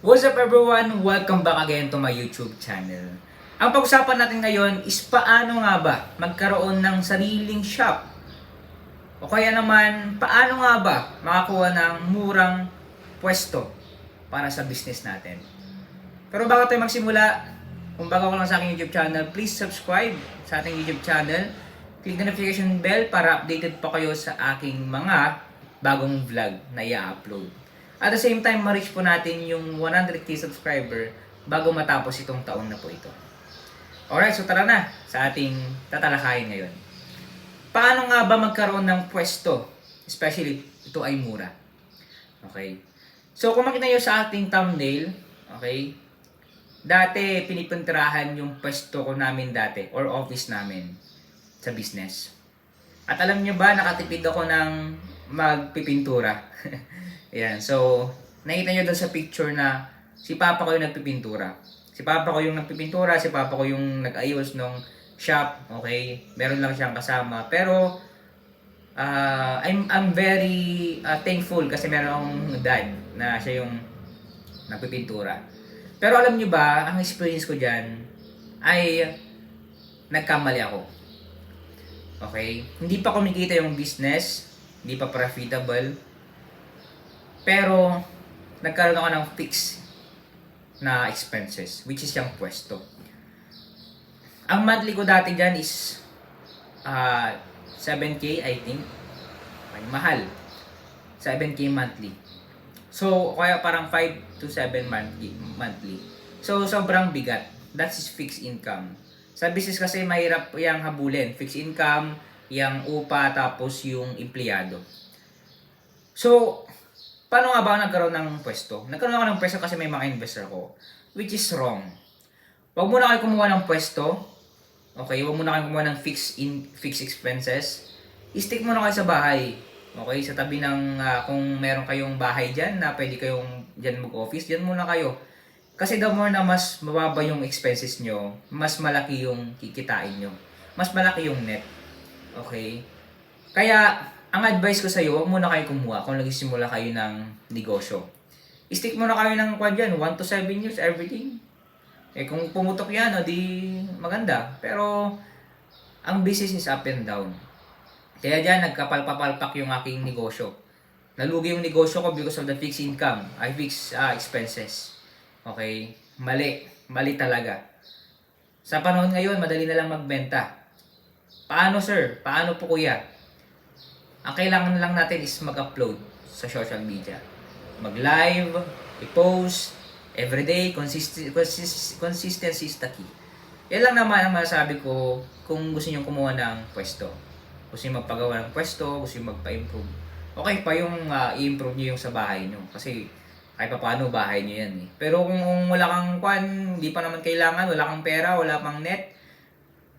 What's up everyone? Welcome back again to my YouTube channel. Ang pag-usapan natin ngayon is paano nga ba magkaroon ng sariling shop? O kaya naman, paano nga ba makakuha ng murang pwesto para sa business natin? Pero bago tayo magsimula, kung bago ka lang sa aking YouTube channel, please subscribe sa ating YouTube channel. Click the notification bell para updated pa kayo sa aking mga bagong vlog na i-upload. At the same time, ma-reach po natin yung 100k subscriber bago matapos itong taon na po ito. Alright, so tara na sa ating tatalakayin ngayon. Paano nga ba magkaroon ng pwesto? Especially, ito ay mura. Okay? So, kung makita nyo sa ating thumbnail, okay, dati pinipintirahan yung pwesto ko namin dati or office namin sa business. At alam nyo ba, nakatipid ako ng magpipintura. Ayan, so, nakita nyo doon sa picture na si Papa ko yung nagpipintura. Si Papa ko yung nagpipintura, si Papa ko yung nag-ayos ng shop, okay? Meron lang siyang kasama. Pero, I'm very thankful kasi meron akong dad na siya yung nagpipintura. Pero alam nyo ba, ang experience ko dyan ay nagkamali ako. Okay? Hindi pa kumikita yung business, hindi pa profitable. Pero, nagkaroon ako ng fix na expenses, which is yung pwesto. Ang monthly ko dati dyan is 7k, I think. Ay, mahal. 7k monthly. So, kaya parang 5 to 7 monthly. So, sobrang bigat. That's fixed income. Sa business kasi, mahirap yung habulin. Fixed income, yung upa, tapos yung empleyado. So, paano nga ba nagkaroon ng pwesto? Nagkaroon ako ng pwesto kasi may mga investor ko. Which is wrong. Huwag muna kayo kumuha ng pwesto. Okay? Huwag muna kayo kumuha ng fixed expenses. I-stick muna kayo sa bahay. Okay? Sa tabi ng, kung meron kayong bahay dyan na pwede kayong dyan mag-office, dyan muna kayo. Kasi the more na mas mababa yung expenses nyo, mas malaki yung kikitain nyo. Mas malaki yung net. Okay? Kaya, ang advice ko sa iyo, huwag muna kayo kumuha kung nagsisimula kayo ng negosyo. I-stick muna kayo ng kwan dyan, 1 to 7 years, everything. Eh kung pumutok yan, di maganda. Pero, ang business is up and down. Kaya dyan, nagkapalpapalpak yung aking negosyo. Nalugi yung negosyo ko because of the fixed income, fixed expenses. Okay? Mali. Mali talaga. Sa panahon ngayon, madali na lang magbenta. Paano sir? Paano po kuya? Ang kailangan lang natin is mag-upload sa social media. Mag-live, i-post, everyday, consistency is the key. Yan lang naman ang masasabi ko kung gusto niyo kumuha ng pwesto. Gusto niyo magpagawa ng pwesto, gusto niyo magpa-improve. Okay pa yung i-improve niyo yung sa bahay niyo. Kasi kahit pa paano bahay niyo yan eh. Pero kung wala kang kwan, hindi pa naman kailangan, wala kang pera, wala pang net,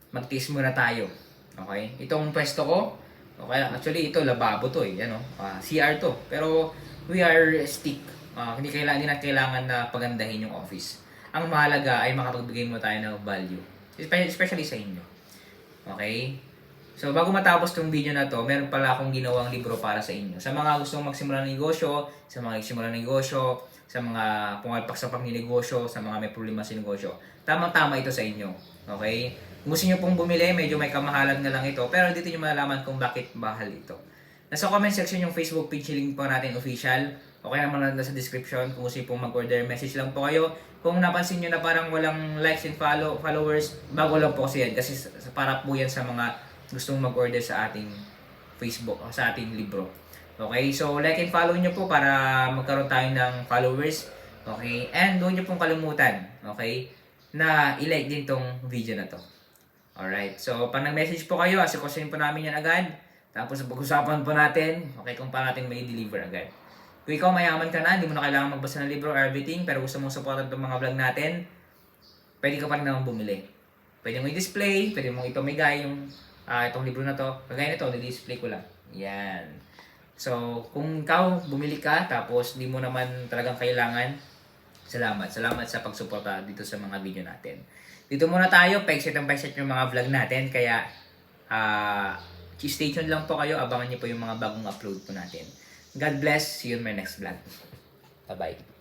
mag-tiis muna tayo. Okay? Itong pwesto ko, okay, actually ito lababo to eh, ano, CR to. Pero we are stick. Hindi na kailangan na pagandahin yung office. Ang mahalaga ay makapagbigay mo tayo ng value, especially sa inyo. Okay? So bago matapos tong video na to, meron pala akong ginawang libro para sa inyo. Sa mga gustong magsimula ng negosyo, sa mga nagsimula ng negosyo, sa mga pumalpak sa pagninegosyo, sa mga may problema sa negosyo. Tamang-tama ito sa inyo. Okay? Kung gusto nyo pong bumili, medyo may kamahalan na lang ito. Pero dito nyo malalaman kung bakit mahal ito. Nasa comment section yung Facebook page link po natin official. O kaya naman nasa description kung gusto nyo pong mag-order. Message lang po kayo. Kung napansin nyo na parang walang likes and followers, bago lang po kasi yan. Kasi para po yan sa mga gustong mag-order sa ating Facebook o sa ating libro. Okay, so like and follow nyo po para magkaroon tayo ng followers. Okay, and huwag nyo pong kalimutan. Okay, na i-like din tong video na to. Alright, so pag nag-message po kayo, asikusin po namin yan agad. Tapos pag-usapan po natin, okay, kung paano natin may deliver agad. Kung ikaw mayaman ka na, hindi mo na kailangan magbasa ng libro or everything, pero gusto mong supportan itong mga vlog natin, pwede ka pa rin naman bumili. Pwede mong i-display, pwede mong ipamigay yung itong libro na to. Kagaya nito, i-display ko lang. Yan. So, kung ikaw bumili ka, tapos hindi mo naman talagang kailangan, salamat. Salamat sa pagsuporta dito sa mga video natin. Dito muna tayo, pa-exit yung mga vlog natin. Kaya, stay tuned lang po kayo. Abangan niyo po yung mga bagong upload po natin. God bless. See you in my next vlog. Bye-bye.